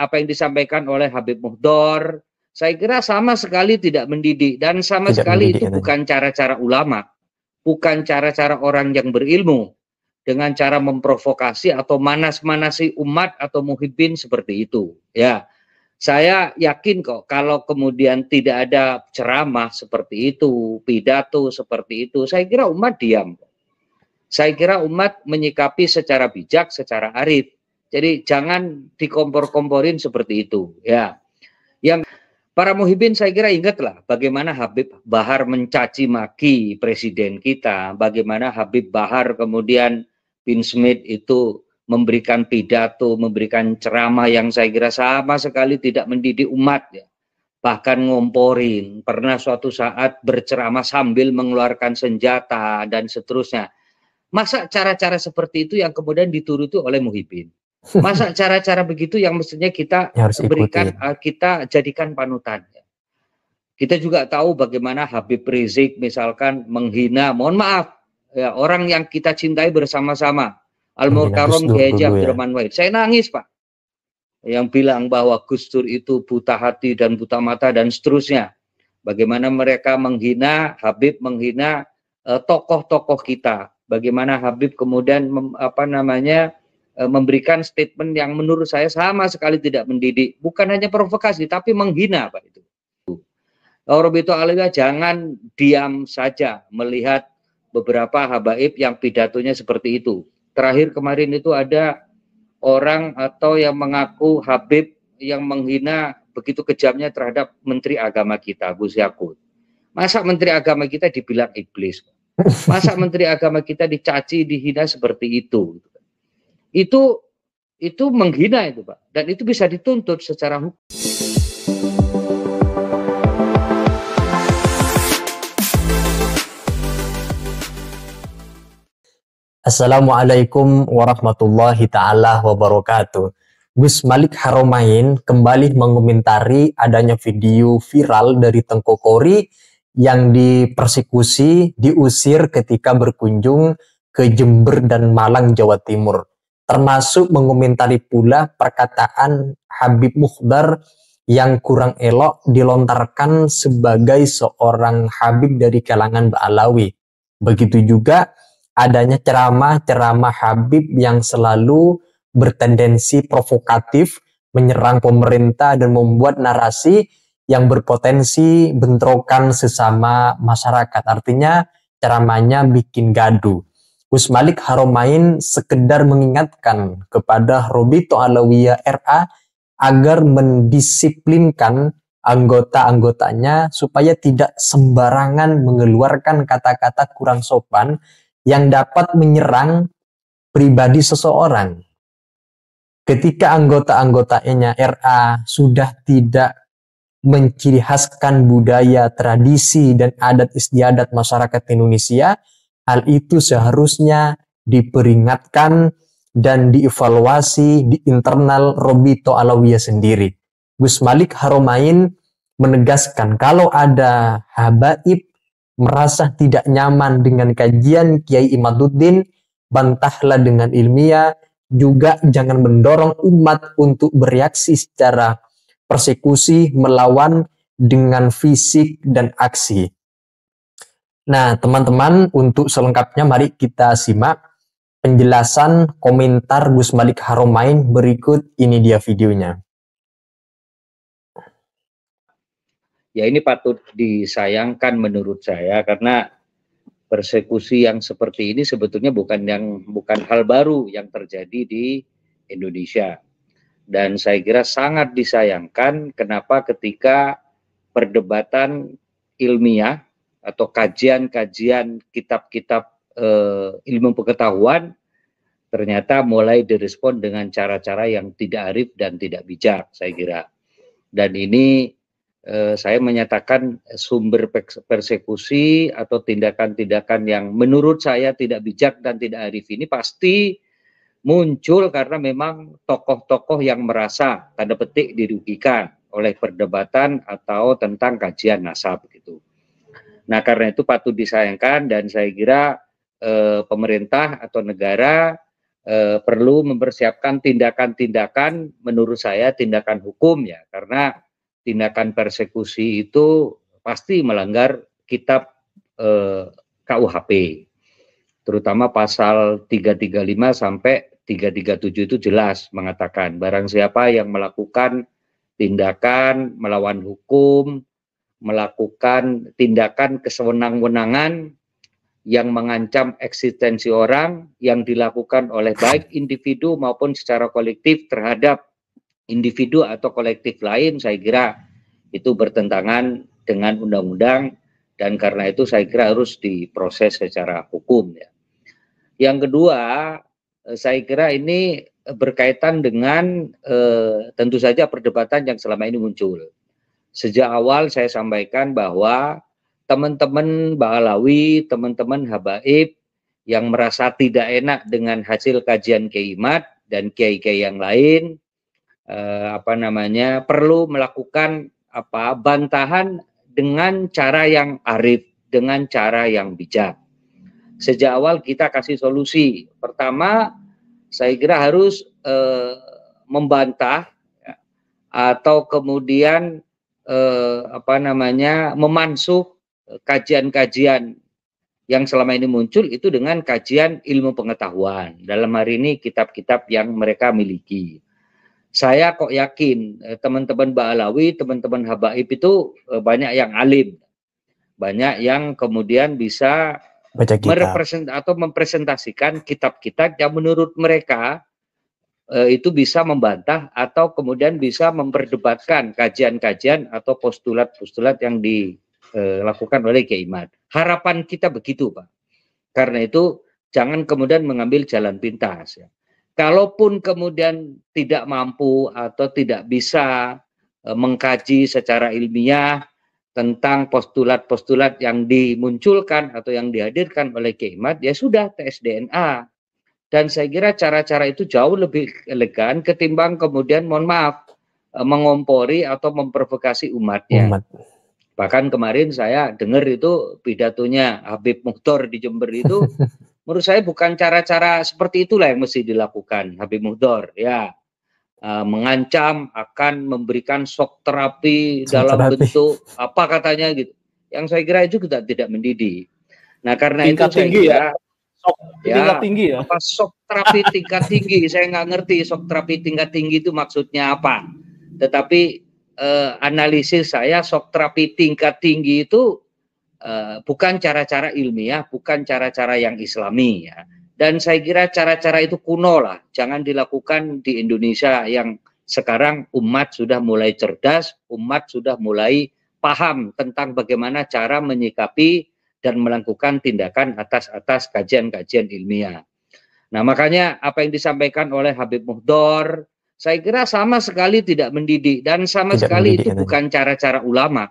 apa yang disampaikan oleh Habib Muhdor, saya kira sama sekali tidak mendidik, dan sama sekali itu bukan cara-cara ulama, bukan cara-cara orang yang berilmu dengan cara memprovokasi atau manas-manasi umat atau muhibbin seperti itu. Ya, saya yakin kok kalau kemudian tidak ada ceramah seperti itu, pidato seperti itu, saya kira umat diam. Saya kira umat menyikapi secara bijak, secara arif. Jadi jangan dikompor-komporin seperti itu. Ya, yang para muhibbin saya kira ingatlah bagaimana Habib Bahar mencaci maki presiden kita, bagaimana Habib Bahar kemudian bin Smith itu memberikan pidato, memberikan ceramah yang saya kira sama sekali tidak mendidik umat ya. Bahkan ngomporin, pernah suatu saat berceramah sambil mengeluarkan senjata dan seterusnya. Masa cara-cara seperti itu yang kemudian dituruti oleh muhibbin? Masa cara-cara begitu yang mestinya kita berikan, kita jadikan panutan. Kita juga tahu bagaimana Habib Rizik misalkan menghina, mohon maaf, ya, orang yang kita cintai bersama-sama, Al-Mukarram Kiai Haji Abdurrahman Wahid. Saya nangis, Pak. Yang bilang bahwa Gus Dur itu buta hati dan buta mata dan seterusnya. Bagaimana mereka menghina, Habib menghina tokoh-tokoh kita. Bagaimana Habib kemudian memberikan statement yang menurut saya sama sekali tidak mendidik, bukan hanya provokasi tapi menghina, Pak. Itu Robito Alawiyah jangan diam saja melihat beberapa habaib yang pidatonya seperti itu. Terakhir kemarin itu ada orang atau yang mengaku Habib yang menghina begitu kejamnya terhadap Menteri Agama kita, Gus Yakut. Masa Menteri Agama kita dibilang iblis? Masa Menteri Agama kita dicaci, dihina seperti itu? Itu menghina itu, Pak, dan itu bisa dituntut secara hukum. Assalamualaikum warahmatullahi ta'ala wabarakatuh. Gus Malik Haramain kembali mengomentari adanya video viral dari Tengku Khori yang dipersekusi, diusir ketika berkunjung ke Jember dan Malang, Jawa Timur. Termasuk mengomentari pula perkataan Habib Muhdar yang kurang elok dilontarkan sebagai seorang Habib dari kalangan Ba'alawi. Begitu juga adanya ceramah-ceramah Habib yang selalu bertendensi provokatif, menyerang pemerintah dan membuat narasi yang berpotensi bentrokan sesama masyarakat. Artinya ceramahnya bikin gaduh. Gus Malik Haramain sekedar mengingatkan kepada Robito Alawiyah RA agar mendisiplinkan anggota-anggotanya supaya tidak sembarangan mengeluarkan kata-kata kurang sopan yang dapat menyerang pribadi seseorang. Ketika anggota-anggotanya RA sudah tidak menciri khaskan budaya, tradisi, dan adat istiadat masyarakat Indonesia, hal itu seharusnya diperingatkan dan dievaluasi di internal Robito Alawiyah sendiri. Gus Malik Haramain menegaskan kalau ada habaib merasa tidak nyaman dengan kajian Kiai Imaduddin, bantahlah dengan ilmiah, juga jangan mendorong umat untuk bereaksi secara persekusi, melawan dengan fisik dan aksi. Nah, teman-teman, untuk selengkapnya mari kita simak penjelasan komentar Gus Malik Haramain berikut. Ini dia videonya. Ya, ini patut disayangkan menurut saya, karena persekusi yang seperti ini sebetulnya bukan hal baru yang terjadi di Indonesia. Dan saya kira sangat disayangkan kenapa ketika perdebatan ilmiah atau kajian-kajian kitab-kitab ilmu pengetahuan ternyata mulai direspon dengan cara-cara yang tidak arif dan tidak bijak, saya kira. Dan ini saya menyatakan sumber persekusi atau tindakan-tindakan yang menurut saya tidak bijak dan tidak arif ini pasti muncul karena memang tokoh-tokoh yang merasa tanda petik dirugikan oleh perdebatan atau tentang kajian nasab gitu. Nah, karena itu patut disayangkan, dan saya kira pemerintah atau negara perlu mempersiapkan tindakan-tindakan, menurut saya tindakan hukum ya, karena tindakan persekusi itu pasti melanggar kitab KUHP, terutama pasal 335 sampai 337 itu jelas mengatakan barang siapa yang melakukan tindakan melawan hukum, melakukan tindakan kesewenang-wenangan yang mengancam eksistensi orang yang dilakukan oleh baik individu maupun secara kolektif terhadap individu atau kolektif lain, saya kira itu bertentangan dengan undang-undang dan karena itu saya kira harus diproses secara hukum ya. Yang kedua, saya kira ini berkaitan dengan tentu saja perdebatan yang selama ini muncul. Sejak awal saya sampaikan bahwa teman-teman Ba'alawi, teman-teman Habaib yang merasa tidak enak dengan hasil kajian Kiai Imad dan kiai-kiai yang lain, perlu melakukan bantahan dengan cara yang arif, dengan cara yang bijak. Sejak awal kita kasih solusi. Pertama, saya kira harus membantah ya, atau kemudian memansuh kajian-kajian yang selama ini muncul itu dengan kajian ilmu pengetahuan. Dalam hari ini kitab-kitab yang mereka miliki. Saya kok yakin teman-teman Ba'alawi, teman-teman Habaib itu banyak yang alim, banyak yang kemudian bisa mempresentasikan kitab-kitab yang menurut mereka itu bisa membantah atau kemudian bisa memperdebatkan kajian-kajian atau postulat-postulat yang dilakukan oleh Kiai Imad. Harapan kita begitu, Pak. Karena itu jangan kemudian mengambil jalan pintas. Ya. Kalaupun kemudian tidak mampu atau tidak bisa mengkaji secara ilmiah tentang postulat-postulat yang dimunculkan atau yang dihadirkan oleh Kiai Imad, ya sudah tes DNA. Dan saya kira cara-cara itu jauh lebih elegan ketimbang kemudian mohon maaf mengompori atau memprovokasi umatnya. Bahkan kemarin saya dengar itu pidatonya Habib Muhdor di Jember itu menurut saya bukan cara-cara seperti itulah yang mesti dilakukan Habib Muhdor ya. Mengancam akan memberikan shock terapi dalam bentuk apa katanya gitu. Yang saya kira itu tidak mendidik. Nah karena tingkat itu saya kira tingkat tinggi ya. Apa shock terapi tingkat tinggi? Saya nggak ngerti shock terapi tingkat tinggi itu maksudnya apa. Tetapi analisis saya shock terapi tingkat tinggi itu bukan cara-cara ilmiah, bukan cara-cara yang Islami ya. Dan saya kira cara-cara itu kuno lah, jangan dilakukan di Indonesia yang sekarang umat sudah mulai cerdas, umat sudah mulai paham tentang bagaimana cara menyikapi dan melakukan tindakan atas kajian-kajian ilmiah. Nah makanya apa yang disampaikan oleh Habib Muhdor, saya kira sama sekali tidak mendidik dan sama sekali itu bukan cara-cara ulama,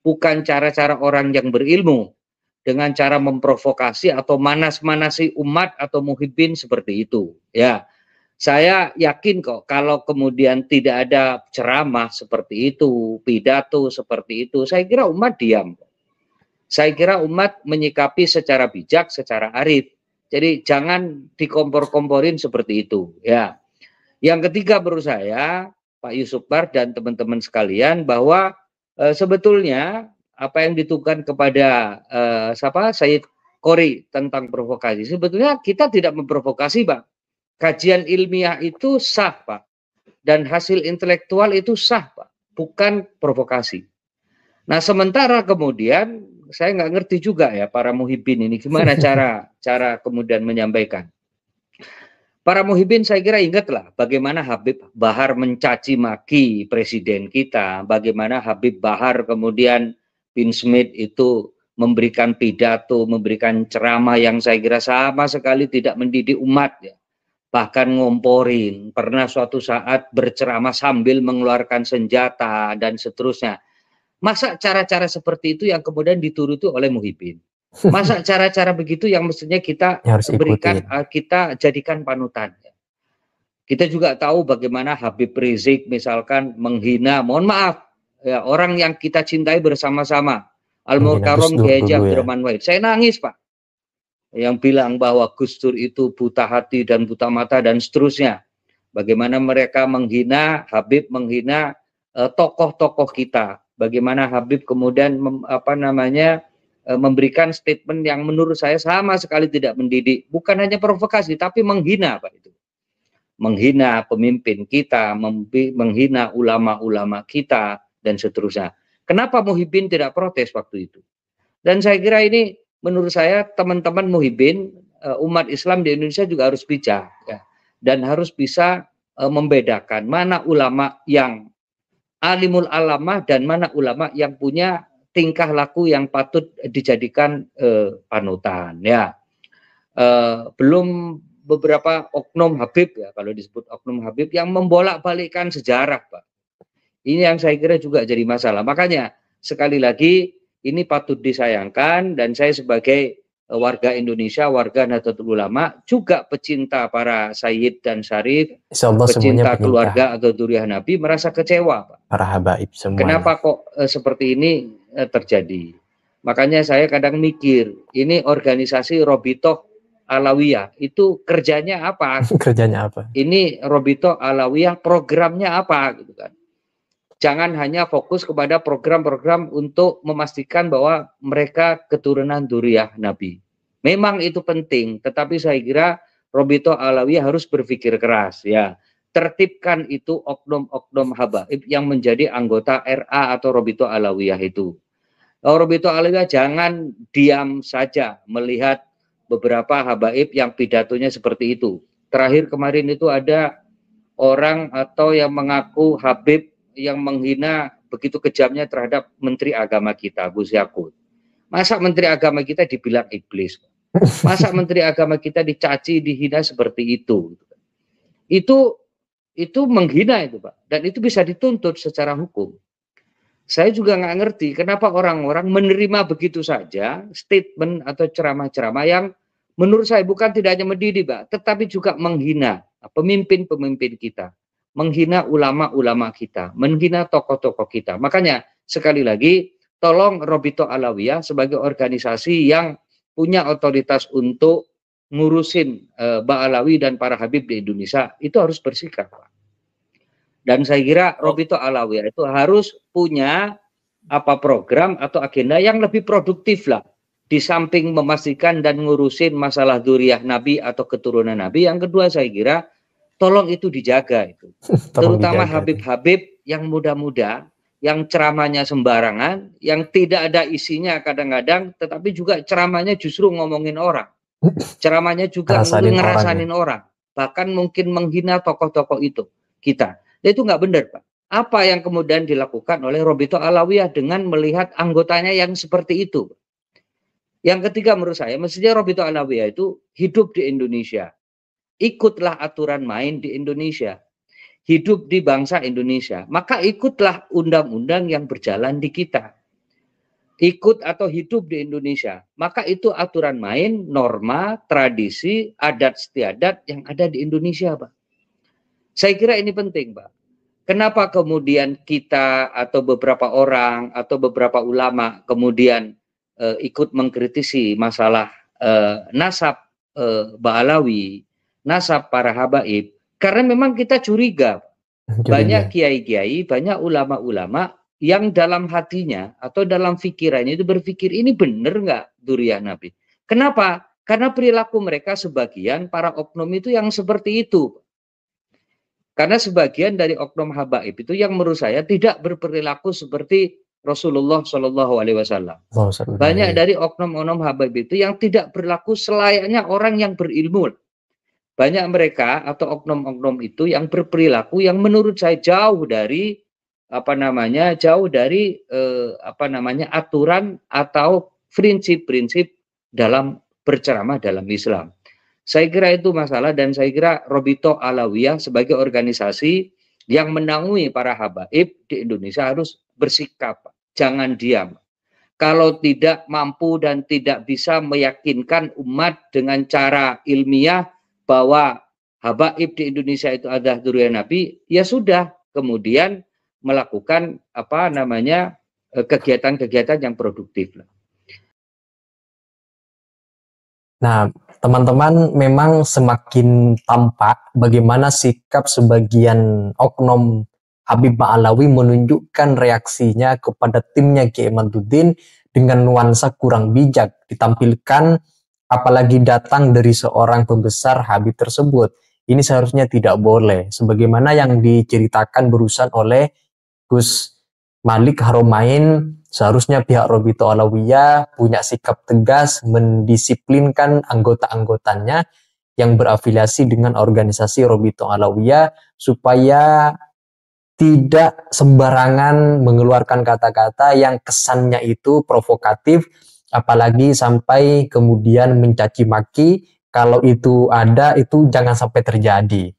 bukan cara-cara orang yang berilmu. Dengan cara memprovokasi atau manas-manasi umat atau muhibbin seperti itu. Ya, saya yakin kok kalau kemudian tidak ada ceramah seperti itu, pidato seperti itu, saya kira umat diam. Saya kira umat menyikapi secara bijak, secara arif. Jadi jangan dikompor-komporin seperti itu. Ya. Yang ketiga menurut saya, Pak Yusuf Bar dan teman-teman sekalian, bahwa sebetulnya apa yang ditujukan kepada Sayyid Qori tentang provokasi, sebetulnya kita tidak memprovokasi, Pak. Kajian ilmiah itu sah, Pak. Dan hasil intelektual itu sah, Pak. Bukan provokasi. Nah, sementara kemudian, saya nggak ngerti juga ya para muhibbin ini, gimana cara kemudian menyampaikan. Para muhibbin saya kira ingatlah bagaimana Habib Bahar mencaci maki presiden kita, bagaimana Habib Bahar kemudian Bin Smith itu memberikan pidato, memberikan ceramah yang saya kira sama sekali tidak mendidik umat ya. Bahkan ngomporin, pernah suatu saat berceramah sambil mengeluarkan senjata dan seterusnya. Masa cara-cara seperti itu yang kemudian dituruti oleh muhibbin? Masa cara-cara begitu yang mestinya kita berikan, kita jadikan panutan. Kita juga tahu bagaimana Habib Rizik misalkan menghina, mohon maaf, ya, orang yang kita cintai bersama-sama, Al-Mukarram Kiai Haji Abdurrahman Wahid. Saya nangis, Pak. yang bilang bahwa Gus Dur itu buta hati dan buta mata dan seterusnya. Bagaimana mereka menghina Habib, menghina tokoh-tokoh kita. Bagaimana Habib kemudian memberikan statement yang menurut saya sama sekali tidak mendidik. Bukan hanya provokasi, tapi menghina, Pak, itu. Menghina pemimpin kita, menghina ulama-ulama kita, dan seterusnya. Kenapa Muhyiddin tidak protes waktu itu? Dan saya kira ini menurut saya teman-teman Muhyiddin, umat Islam di Indonesia juga harus bijak, ya, dan harus bisa membedakan mana ulama yang alimul alamah dan mana ulama yang punya tingkah laku yang patut dijadikan panutan. Ya, belum beberapa oknum Habib, ya, kalau disebut oknum Habib yang membolak-balikkan sejarah, Pak. Ini yang saya kira juga jadi masalah. Makanya sekali lagi ini patut disayangkan, dan saya sebagai warga Indonesia, warga Nahdlatul Ulama, juga pecinta para sayyid dan syarif, pecinta keluarga atau dzurriyyah Nabi, merasa kecewa, Pak. Para habaib semuanya. Kenapa kok seperti ini terjadi? Makanya saya kadang mikir, ini organisasi Robitoh Alawiyah itu kerjanya apa? Kerjanya apa? Ini Robitoh Alawiyah programnya apa, gitu kan? Jangan hanya fokus kepada program-program untuk memastikan bahwa mereka keturunan dzurriyyah Nabi. Memang itu penting, tetapi saya kira Robitoh Alawiyah harus berpikir keras, ya. Tertibkan itu oknum-oknum habaib yang menjadi anggota RA atau Robitoh Alawiyah itu. Robitoh Alawiyah jangan diam saja melihat beberapa habaib yang pidatonya seperti itu. Terakhir kemarin itu ada orang atau yang mengaku Habib yang menghina begitu kejamnya terhadap Menteri Agama kita, Gus Yakut. Masa Menteri Agama kita dibilang iblis? Masa Menteri Agama kita dicaci, dihina seperti itu? Itu menghina itu, Pak. Dan itu bisa dituntut secara hukum. Saya juga nggak ngerti kenapa orang-orang menerima begitu saja statement atau ceramah-ceramah yang menurut saya bukan tidak hanya mendidik, Pak, tetapi juga menghina pemimpin-pemimpin kita, menghina ulama-ulama kita, menghina tokoh-tokoh kita. Makanya sekali lagi, tolong Robitoh Alawiyah sebagai organisasi yang punya otoritas untuk ngurusin Ba'alawi dan para Habib di Indonesia, itu harus bersikap, Pak. Dan saya kira Robitoh Alawiyah itu harus punya program atau agenda yang lebih produktif lah. Di samping memastikan dan ngurusin masalah dzurriyyah Nabi atau keturunan Nabi, yang kedua saya kira tolong itu dijaga itu. Terutama Habib-Habib yang muda-muda, yang ceramahnya sembarangan, yang tidak ada isinya kadang-kadang, tetapi juga ceramahnya justru ngomongin orang. Ceramahnya juga ngerasanin orang. Bahkan mungkin menghina tokoh-tokoh itu kita. Itu nggak benar, Pak. Apa yang kemudian dilakukan oleh Robitoh Alawiyah dengan melihat anggotanya yang seperti itu? Yang ketiga menurut saya, mestinya Robitoh Alawiyah itu hidup di Indonesia. Ikutlah aturan main di Indonesia. Hidup di bangsa Indonesia. Maka ikutlah undang-undang yang berjalan di kita. Ikut atau hidup di Indonesia. Maka itu aturan main, norma, tradisi, adat istiadat yang ada di Indonesia, Pak. Saya kira ini penting, Pak. Kenapa kemudian kita atau beberapa orang atau beberapa ulama kemudian ikut mengkritisi masalah nasab Ba'alawi, nasab para habaib? Karena memang kita curiga. Banyak kiai-kiai, banyak ulama-ulama yang dalam hatinya atau dalam pikirannya itu berpikir ini benar nggak dzurriyyah Nabi? Kenapa? Karena perilaku mereka sebagian para oknum itu yang seperti itu. Karena sebagian dari oknum habaib itu yang menurut saya tidak berperilaku seperti Rasulullah Shallallahu Alaihi Wasallam. Banyak dari oknum-oknum habaib itu yang tidak berlaku selayaknya orang yang berilmu. Banyak mereka atau oknum-oknum itu yang berperilaku yang menurut saya jauh dari aturan atau prinsip-prinsip dalam berceramah dalam Islam. Saya kira itu masalah, dan saya kira Robitoh Alawiyah sebagai organisasi yang menaungi para habaib di Indonesia harus bersikap, jangan diam. Kalau tidak mampu dan tidak bisa meyakinkan umat dengan cara ilmiah bahwa habaib di Indonesia itu adalah dzurriyyah Nabi, ya sudah, kemudian melakukan kegiatan-kegiatan yang produktif. Nah, teman-teman, memang semakin tampak bagaimana sikap sebagian oknum Habib Ma'alawi menunjukkan reaksinya kepada timnya Kiai Imaduddin dengan nuansa kurang bijak ditampilkan, apalagi datang dari seorang pembesar Habib tersebut. Ini seharusnya tidak boleh, sebagaimana yang diceritakan barusan oleh Gus Malik Haromain. Seharusnya pihak Robito Alawiyah punya sikap tegas mendisiplinkan anggota-anggotanya yang berafiliasi dengan organisasi Robito Alawiyah supaya tidak sembarangan mengeluarkan kata-kata yang kesannya itu provokatif, apalagi sampai kemudian mencaci maki. Kalau itu ada, itu jangan sampai terjadi.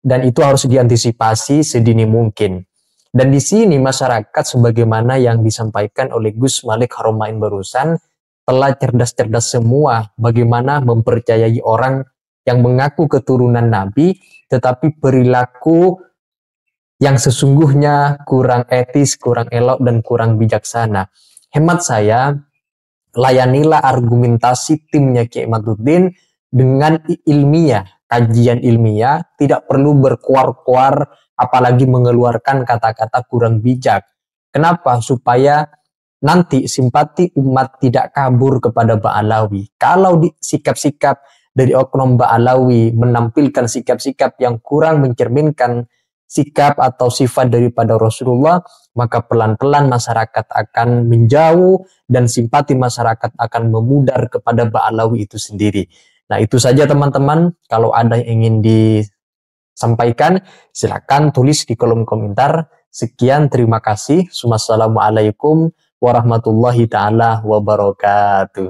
Dan itu harus diantisipasi sedini mungkin. Dan di sini masyarakat, sebagaimana yang disampaikan oleh Gus Malik Haromain barusan, telah cerdas-cerdas semua bagaimana mempercayai orang yang mengaku keturunan Nabi, tetapi perilaku yang sesungguhnya kurang etis, kurang elok, dan kurang bijaksana. Hemat saya, layanilah argumentasi timnya Kiai Imaduddin dengan ilmiah, kajian ilmiah, tidak perlu berkuar-kuar, apalagi mengeluarkan kata-kata kurang bijak. Kenapa? Supaya nanti simpati umat tidak kabur kepada Ba'alawi. Kalau sikap-sikap dari oknum Ba'alawi menampilkan sikap-sikap yang kurang mencerminkan sikap atau sifat daripada Rasulullah, maka pelan-pelan masyarakat akan menjauh dan simpati masyarakat akan memudar kepada Ba'alawi itu sendiri. Nah, itu saja teman-teman. Kalau ada yang ingin disampaikan, silakan tulis di kolom komentar. Sekian, terima kasih. Wassalamualaikum warahmatullahi taala wabarakatuh.